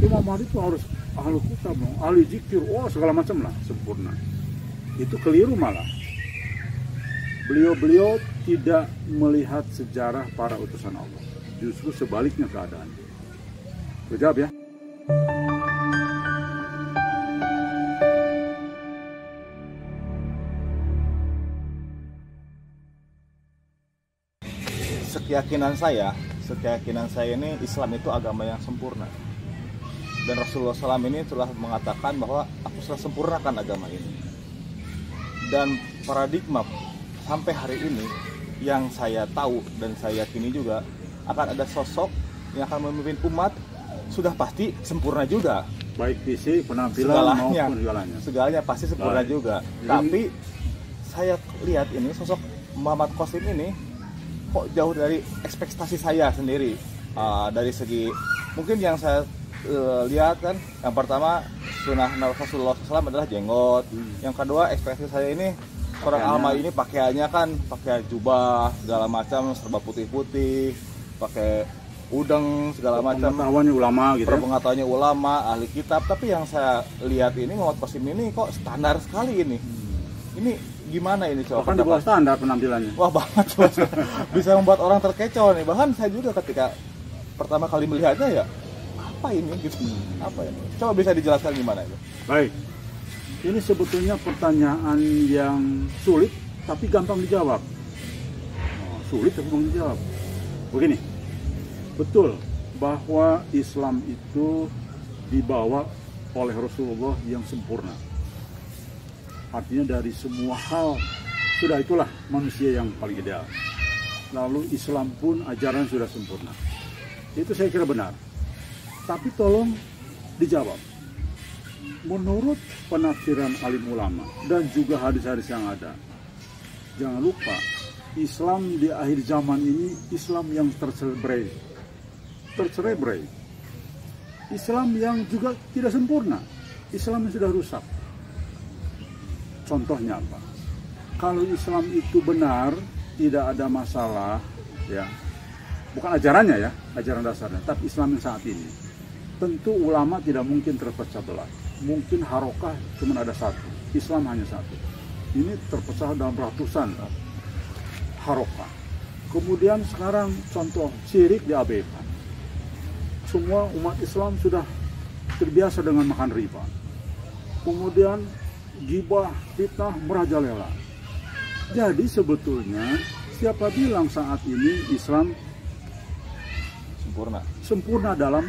Imam Mahdi itu harus ahli kitab, ahli zikir, segala macam lah, sempurna. Itu keliru malah. Beliau tidak melihat sejarah para utusan Allah. Justru sebaliknya keadaan. Jawab ya. Sekeyakinan saya ini Islam itu agama yang sempurna. Dan Rasulullah SAW ini telah mengatakan bahwa aku telah sempurnakan agama ini. Dan paradigma sampai hari ini yang saya tahu dan saya yakini juga akan ada sosok yang akan memimpin umat sudah pasti sempurna juga. Baik visi, penampilan maupun segalanya. Segalanya pasti sempurna juga. Tapi saya lihat ini sosok Muhammad Qasim ini kok jauh dari ekspektasi saya sendiri. Dari segi mungkin yang saya lihat kan, yang pertama sunnah Rasulullah SAW adalah jenggot. Yang kedua ekspektasi saya ini orang alma ini pakaiannya kan pakai jubah segala macam serba putih-putih, pakai udeng segala macam. Pengetahuannya ulama gitu. Pengetahuannya ulama, ahli kitab. Tapi yang saya lihat ini Muhammad Qasim ini kok standar sekali ini. Ini gimana ini coba? Bahkan di bawah standar penampilannya. Wah banget coba. Bisa membuat orang terkecoh nih. Bahkan saya juga ketika pertama kali melihatnya ya apa ini gitu. Apa ini? Coba bisa dijelaskan gimana itu? Baik. Ini sebetulnya pertanyaan yang sulit tapi gampang dijawab. Sulit tapi gampang dijawab. Begini, betul bahwa Islam itu dibawa oleh Rasulullah yang sempurna. Artinya dari semua hal, sudah itulah manusia yang paling ideal. Lalu Islam pun ajaran sudah sempurna. Itu saya kira benar. Tapi tolong dijawab. Menurut penafsiran alim ulama dan juga hadis-hadis yang ada, jangan lupa Islam di akhir zaman ini Islam yang tercerai. Islam yang juga tidak sempurna. Islam yang sudah rusak. Contohnya apa? Kalau Islam itu benar, tidak ada masalah, ya. Bukan ajarannya ya, ajaran dasarnya, tapi Islam yang saat ini. Tentu ulama tidak mungkin terpecah belah. Mungkin harokah cuma ada satu, Islam hanya satu. Ini terpecah dalam ratusan harokah. Kemudian sekarang contoh syirik diabaikan. Semua umat Islam sudah terbiasa dengan makan riba. Kemudian gibah, fitnah merajalela. Jadi sebetulnya siapa bilang saat ini Islam sempurna dalam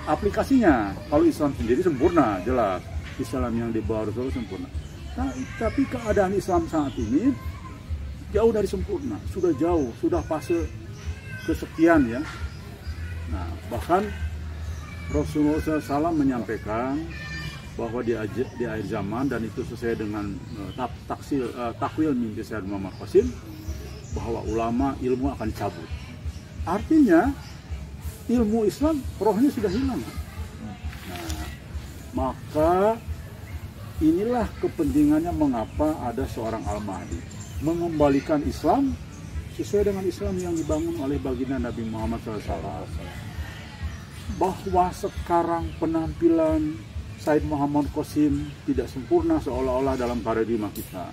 aplikasinya? Kalau Islam sendiri sempurna, jelas. Islam yang dibawa Rasulullah sempurna. Nah, tapi keadaan Islam saat ini jauh dari sempurna. Sudah jauh, sudah fase kesekian ya. Nah, bahkan Rasulullah SAW menyampaikan bahwa di akhir zaman, dan itu sesuai dengan takwil mimpi Sayyid Muhammad Qasim, bahwa ulama ilmu akan dicabut. Artinya ilmu Islam rohnya sudah hilang. Nah, maka inilah kepentingannya mengapa ada seorang Al-Mahdi mengembalikan Islam sesuai dengan Islam yang dibangun oleh baginda Nabi Muhammad SAW. Bahwa sekarang penampilan Sayyid Muhammad Qasim tidak sempurna seolah-olah dalam paradigma kita.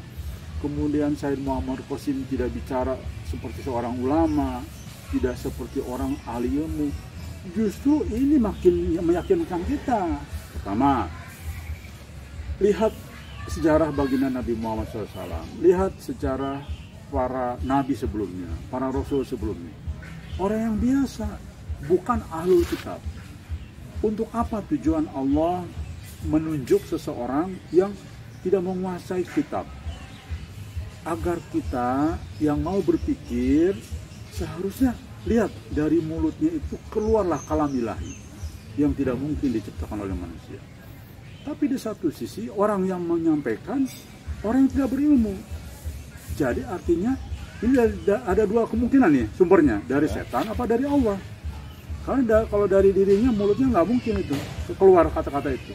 Kemudian Sayyid Muhammad Qasim tidak bicara seperti seorang ulama, tidak seperti orang ahli ilmu. Justru ini makin meyakinkan kita. Pertama, lihat sejarah baginda Nabi Muhammad SAW. Lihat sejarah para nabi sebelumnya, para rasul sebelumnya. Orang yang biasa, bukan ahlul kitab. Untuk apa tujuan Allah menunjuk seseorang yang tidak menguasai kitab? Agar kita yang mau berpikir seharusnya lihat dari mulutnya itu keluarlah kalam ilahi yang tidak mungkin diciptakan oleh manusia. Tapi di satu sisi orang yang menyampaikan orang yang tidak berilmu. Jadi artinya ini ada dua kemungkinan nih sumbernya, dari setan apa dari Allah. Karena kalau dari dirinya mulutnya nggak mungkin itu keluar kata-kata itu.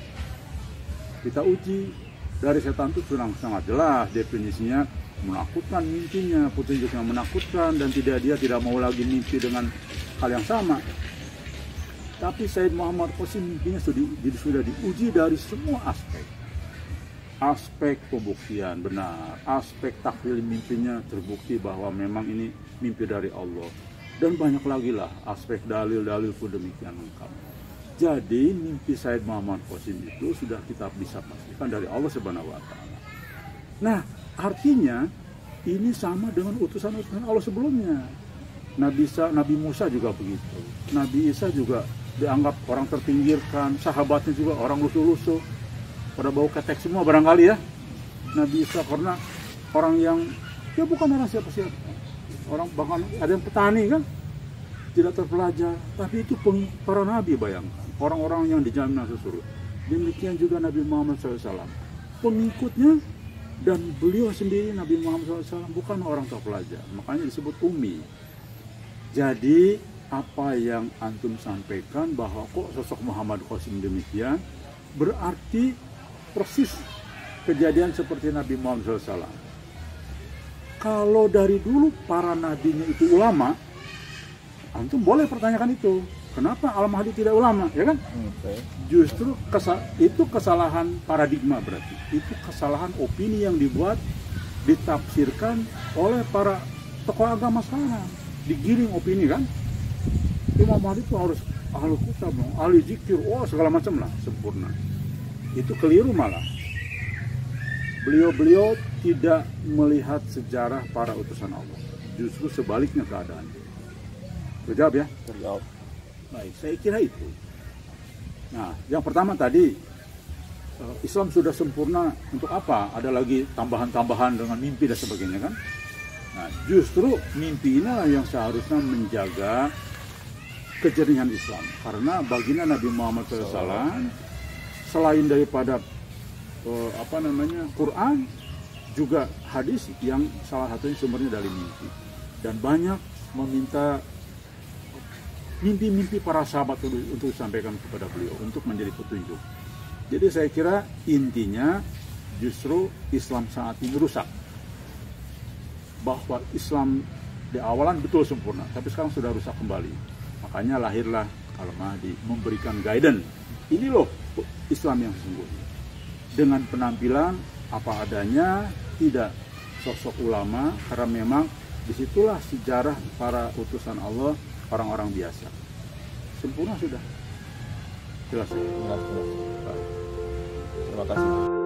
Kita uji dari setan itu sangat jelas definisinya, menakutkan mimpinya, petunjuknya menakutkan, dan dia tidak mau lagi mimpi dengan hal yang sama. Tapi Sayyid Muhammad Qasim mimpinya sudah diuji dari semua aspek. Aspek pembuktian benar, aspek takwil mimpinya terbukti bahwa memang ini mimpi dari Allah. Dan banyak lagi lah aspek dalil-dalil pun demikian lengkap. Jadi mimpi Sayyid Muhammad Qasim itu sudah kita bisa pastikan dari Allah Subhanahu wa taala. Nah, artinya ini sama dengan utusan-utusan Allah sebelumnya. Nabi Musa juga begitu. Nabi Isa juga dianggap orang terpinggirkan, sahabatnya juga orang lusuh-lusuh, pada bau ketek semua barangkali ya. Nabi Isa karena orang yang ya bukan orang siapa-siapa, orang bahkan ada yang petani kan, tidak terpelajar, tapi itu para nabi, bayangkan orang-orang yang dijamin masuk surga. Demikian juga Nabi Muhammad SAW, pengikutnya dan beliau sendiri Nabi Muhammad SAW bukan orang terpelajar, makanya disebut ummi. Jadi apa yang antum sampaikan bahwa kok sosok Muhammad Qasim demikian, berarti persis kejadian seperti Nabi Muhammad SAW. Kalau dari dulu para nabinya itu ulama, antum boleh pertanyakan itu. Kenapa Al-Mahdi tidak ulama, ya kan? Justru itu kesalahan paradigma berarti. Itu kesalahan opini yang dibuat, ditafsirkan oleh para tokoh agama sekarang. Digiring opini kan? Imam Mahdi itu harus ahli kitab, ahli zikir, segala macam lah, sempurna. Itu keliru malah. Beliau tidak melihat sejarah para utusan Allah. Justru sebaliknya keadaannya. Terjawab ya? Terjawab. Baik, saya kira itu. Nah, yang pertama tadi, Islam sudah sempurna untuk apa? Ada lagi tambahan-tambahan dengan mimpi dan sebagainya kan? Nah, justru mimpi inilah yang seharusnya menjaga kejernihan Islam. Karena baginda Nabi Muhammad SAW selain daripada Quran, juga hadis yang salah satunya sumbernya dari mimpi. Dan banyak meminta mimpi-mimpi para sahabat untuk disampaikan kepada beliau untuk menjadi petunjuk. Jadi saya kira intinya justru Islam saat ini rusak. Bahwa Islam di awalan betul sempurna, tapi sekarang sudah rusak kembali. Makanya lahirlah Al-Mahdi memberikan guidance. Ini loh Islam yang sesungguhnya. Dengan penampilan apa adanya, tidak sosok ulama, karena memang disitulah sejarah para utusan Allah, orang-orang biasa. Sempurna sudah. Jelas. Terima kasih.